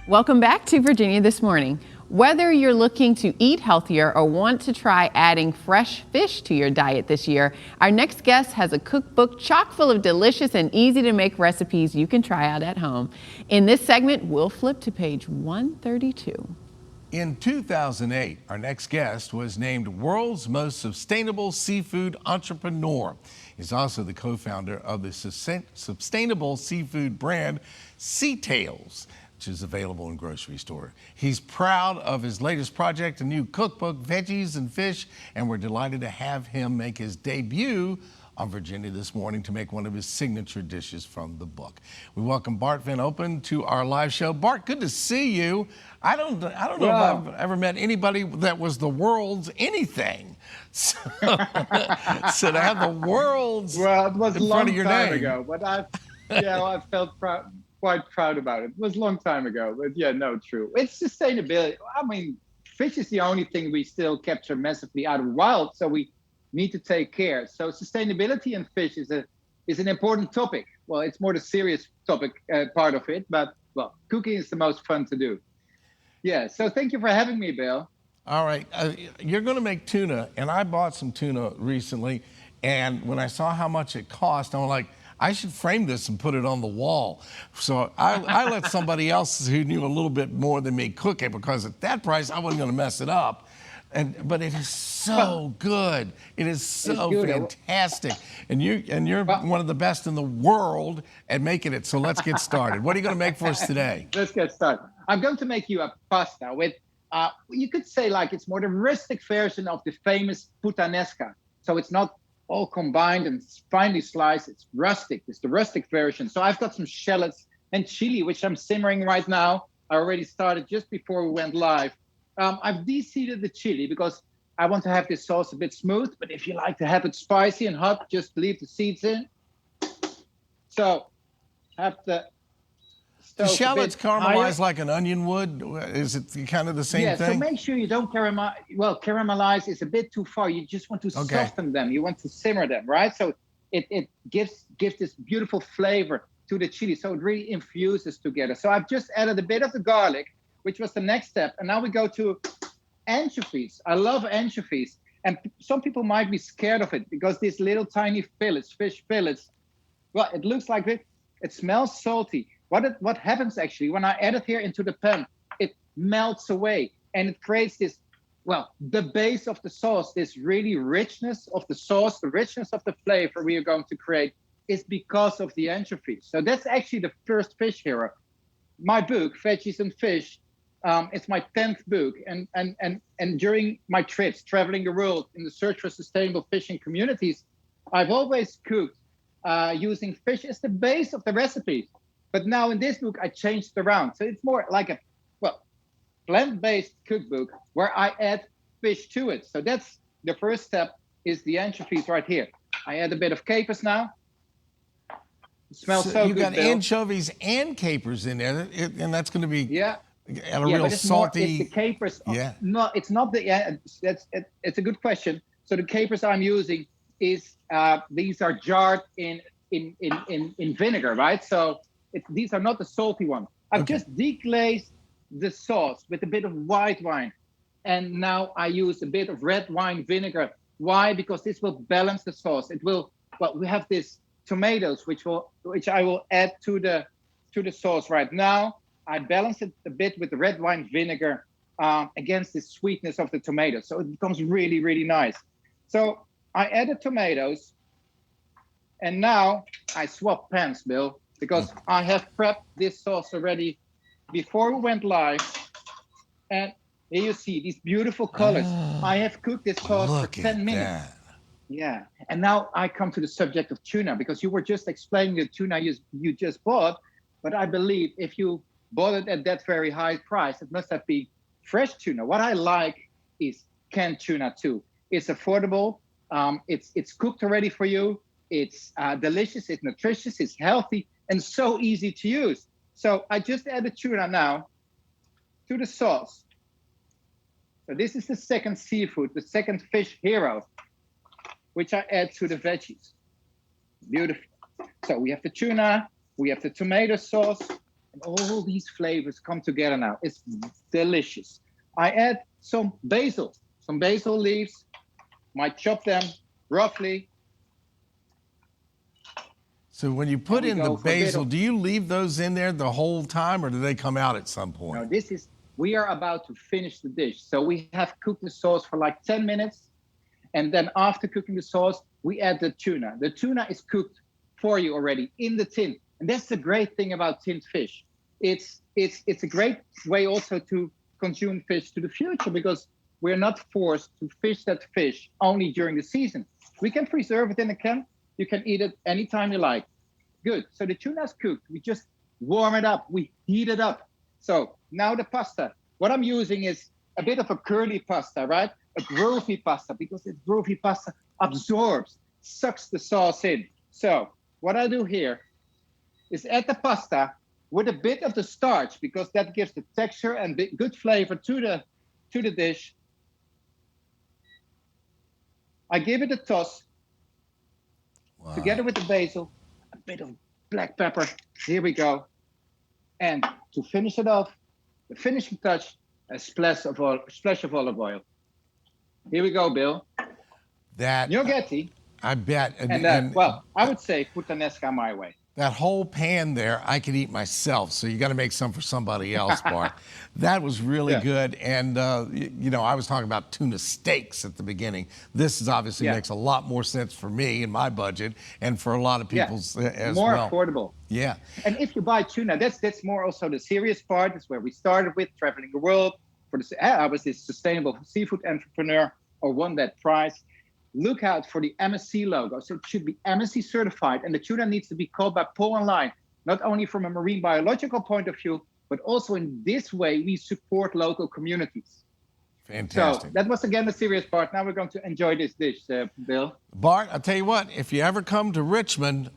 Welcome back to Virginia This Morning. Whether you're looking to eat healthier or want to try adding fresh fish to your diet this year, our next guest has a cookbook chock full of delicious and easy to make recipes you can try out at home. In this segment, we'll flip to page 132. In 2008, our next guest was named World's Most Sustainable Seafood Entrepreneur. He's also the co-founder of the sustainable seafood brand Sea Tales, which is available in grocery store. He's proud of his latest project, a new cookbook, Veggies and Fish, and we're delighted to have him make his debut on Virginia This Morning to make one of his signature dishes from the book. We welcome Bart van Olphen to our live show. Bart, good to see you. I don't know if I've ever met anybody that was the world's anything. So, so to have the world's it was a long time name. ago, but I felt quite proud about it. It was a long time ago, but yeah, no, true. It's sustainability. I mean, fish is the only thing we still capture massively out of the wild, so we need to take care. So sustainability in fish is an important topic. Well, it's more the serious topic part of it, but well, cooking is the most fun to do. Yeah, so thank you for having me, Bill. All right, you're going to make tuna, and I bought some tuna recently, and when I saw how much it cost, I'm like, I should frame this and put it on the wall. So I let somebody else who knew a little bit more than me cook it, because at that price, I wasn't going to mess it up. But it is so good. It is so fantastic. And you're one of the best in the world at making it. So let's get started. What are you going to make for us today? Let's get started. I'm going to make you a pasta with, you could say like it's more the rustic version of the famous puttanesca. So it's not all combined and finely sliced. It's rustic. It's the rustic version. So I've got some shallots and chili, which I'm simmering right now. I already started just before we went live. I've de-seeded the chili because I want to have this sauce a bit smooth, but if you like to have it spicy and hot, just leave the seeds in. So have the shallots caramelize like an onion would? Is it kind of the same thing? Yeah, so make sure you don't caramelize. Well, caramelize is a bit too far. You just want to soften them. You want to simmer them, right? So it gives this beautiful flavor to the chili. So it really infuses together. So I've just added a bit of the garlic, which was the next step. And now we go to anchovies. I love anchovies. And some people might be scared of it because these little tiny fillets, fish fillets, well, it looks like it. It smells salty. What happens actually, when I add it here into the pan, it melts away and it creates this, well, the base of the sauce, this really richness of the sauce, the richness of the flavor we are going to create is because of the anchovies. So that's actually the first fish hero. My book, Veggies and Fish, it's my 10th book, and during my trips traveling the world in the search for sustainable fishing communities, I've always cooked using fish as the base of the recipe. But now in this book, I changed it around. So it's more like a, well, plant-based cookbook where I add fish to it. So that's the first step, is the anchovies right here. I add a bit of capers now. It smells so good. You've got anchovies and capers in there, and that's going to be a real salty. It's the capers. No, it's not the. Yeah, it's a good question. So the capers I'm using is these are jarred in vinegar, right? So these are not the salty ones. I've just deglazed the sauce with a bit of white wine, and now I use a bit of red wine vinegar. Why? Because this will balance the sauce. It will. Well, we have this tomatoes, which I will add to the sauce right now. I balance it a bit with the red wine vinegar against the sweetness of the tomatoes. So it becomes really, really nice. So I added tomatoes, and now I swap pans, Bill, because I have prepped this sauce already before we went live. And here you see these beautiful colors. I have cooked this sauce for 10 minutes. Yeah. And now I come to the subject of tuna, because you were just explaining the tuna you just bought. But I believe if you bought it at that very high price, it must have been fresh tuna. What I like is canned tuna too. It's affordable. It's cooked already for you. It's delicious. It's nutritious. It's healthy and so easy to use. So I just added tuna now to the sauce. So this is the second seafood, the second fish hero, which I add to the veggies. Beautiful. So we have the tuna, we have the tomato sauce, And all these flavors come together now. It's delicious. I add some basil leaves. Might chop them roughly. So when you put in the basil, do you leave those in there the whole time, or do they come out at some point? No, we are about to finish the dish. So we have cooked the sauce for like 10 minutes. And then after cooking the sauce, we add the tuna. The tuna is cooked for you already in the tin. And that's the great thing about tinned fish. It's a great way also to consume fish to the future, because we're not forced to fish that fish only during the season. We can preserve it in a can. You can eat it anytime you like. Good. So the tuna is cooked. We just warm it up. We heat it up. So now the pasta. What I'm using is a bit of a curly pasta, right? A gravy pasta, because the gravy pasta absorbs, sucks the sauce in. So what I do here is add the pasta with a bit of the starch, because that gives the texture and the good flavor to the dish. I give it a toss. Wow. Together with the basil, a bit of black pepper. Here we go. And to finish it off, the finishing touch, a splash of olive oil. Here we go, Bill. That Gnocchetti. I bet. And well, I would say puttanesca my way. That whole pan there, I could eat myself. So you got to make some for somebody else, Bart. That was really good. And, you know, I was talking about tuna steaks at the beginning. This is obviously makes a lot more sense for me and my budget, and for a lot of people as well. More affordable. Yeah. And if you buy tuna, that's more also the serious part. That's where we started with, traveling the world. I was this sustainable seafood entrepreneur, or won that prize. Look out for the MSC logo. So it should be MSC certified. And the tuna needs to be caught by pole and line, not only from a marine biological point of view, but also in this way, we support local communities. Fantastic. So that was, again, the serious part. Now we're going to enjoy this dish, Bill. Bart, I'll tell you what, if you ever come to Richmond,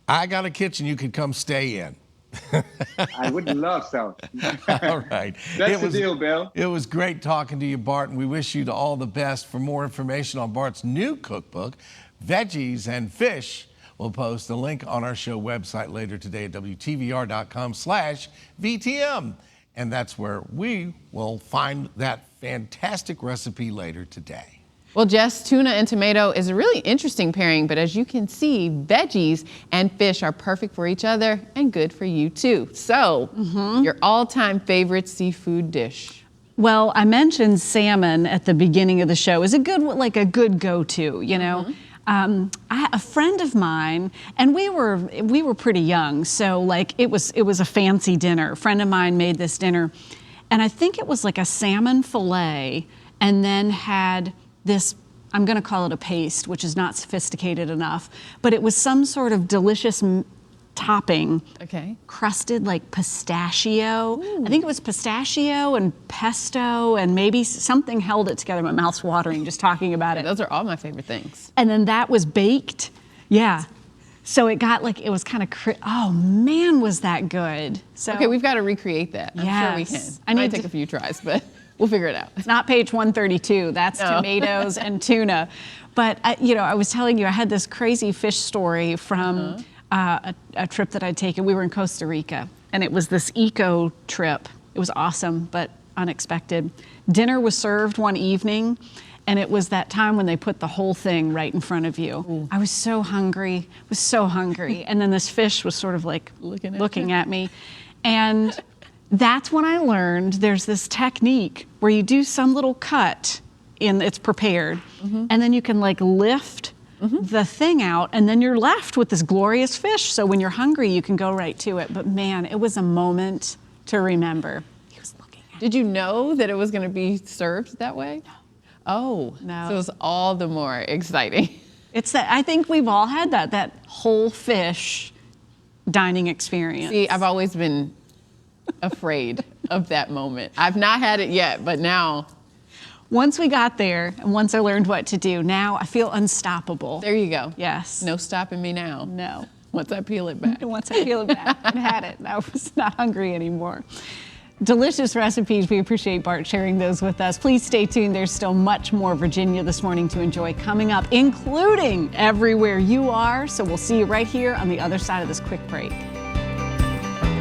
I got a kitchen you could come stay in. I would love so. All right. That's the deal, Bill. It was great talking to you, Bart, and we wish you all the best. For more information on Bart's new cookbook, Veggies and Fish, we'll post a link on our show website later today at WTVR.com/VTM. And that's where we will find that fantastic recipe later today. Well, Jess, tuna and tomato is a really interesting pairing, but as you can see, veggies and fish are perfect for each other and good for you too. So, your all-time favorite seafood dish? Well, I mentioned salmon at the beginning of the show. Is a good go-to, you know. A friend of mine, and we were pretty young, so like it was a fancy dinner. A friend of mine made this dinner, and I think it was like a salmon fillet, and then had this, I'm going to call it a paste, which is not sophisticated enough, but it was some sort of delicious topping, crusted like pistachio. Ooh. I think it was pistachio and pesto, and maybe something held it together. My mouth's watering just talking about it. Those are all my favorite things. And then that was baked. Yeah. So it got like, it was kind of, oh man, was that good. So okay, we've got to recreate that. I'm sure we can. I might take a few tries, but we'll figure it out. It's not page 132. That's tomatoes and tuna. But, you know, I was telling you, I had this crazy fish story from a trip that I'd taken. We were in Costa Rica, and it was this eco trip. It was awesome, but unexpected. Dinner was served one evening, and it was that time when they put the whole thing right in front of you. Ooh. I was so hungry, and then this fish was sort of like looking at me. And that's when I learned there's this technique where you do some little cut it's prepared, and then you can like lift the thing out, and then you're left with this glorious fish. So when you're hungry, you can go right to it. But man, it was a moment to remember. He was looking at Did you know that it was going to be served that way? No. Oh, no. So it was all the more exciting. It's that, I think we've all had that whole fish dining experience. See, I've always been afraid of that moment. I've not had it yet, but now. Once we got there, and once I learned what to do, now I feel unstoppable. There you go. Yes. No stopping me now. No. Once I peel it back. Once I peel it back, I've had it. I was not hungry anymore. Delicious recipes. We appreciate Bart sharing those with us. Please stay tuned. There's still much more Virginia This Morning to enjoy coming up, including Everywhere You Are. So we'll see you right here on the other side of this quick break.